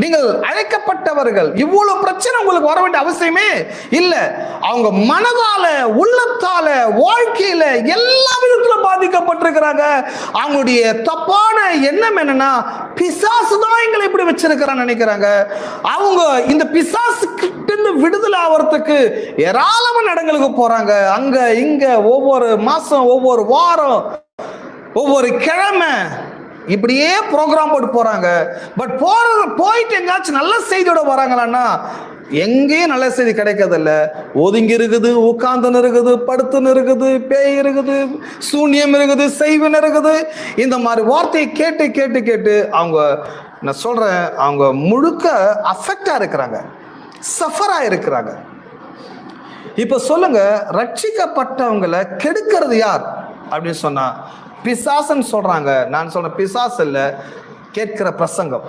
நீங்கள் அழைக்கப்பட்டவர்கள். இவ்வளவு பிரச்சனை உங்களுக்கு வர வேண்டிய அவசியமே இல்லை. அவங்க மனதால, உள்ளத்தால, வாழ்க்கையில எல்லா விதத்திலும் பாதிக்கப்பட்டிருக்கிறாங்க. அவங்களுடைய தப்பான எண்ணம் என்னன்னா, பிசாசு தான் எங்களை இப்படி வச்சிருக்கிறான்னு நினைக்கிறாங்க. அவங்க இந்த பிசாசுக்கிட்ட இருந்து விடுதலை ஆகிறதுக்கு ஏராளமான இடங்களுக்கு போறாங்க. அங்க இங்க, ஒவ்வொரு மாசம், ஒவ்வொரு வாரம், ஒவ்வொரு கிழமை இப்படியே ப்ரோக்ராம் போட்டு போறாங்க. பட் போயிட்டு எங்காச்சும் நல்ல செய்தியோட வராங்களான்னா எங்கேயும் நல்ல செய்தி கிடைக்கிறதில்ல. ஒதுங்கி இருக்குது, உட்கார்ந்துன்னு இருக்குது, படுத்துன்னு இருக்குது, பேய் இருக்குது, சூன்யம் இருக்குது, செய்வன் இருக்குது. இந்த மாதிரி வார்த்தையை கேட்டு கேட்டு கேட்டு அவங்க, நான் சொல்றேன், அவங்க முழுக்க அஃபெக்டா இருக்கிறாங்க, சஃபரா இருக்கிறாங்க. இப்ப சொல்லுங்க, ரட்சிக்கப்பட்டவங்களை கெடுக்கிறது யார் அப்படின்னு சொன்னா பிசாசுன்னு சொல்றாங்க. நான் சொல்றேன், பிசாசு இல்ல, கேட்கிற பிரசங்கம்.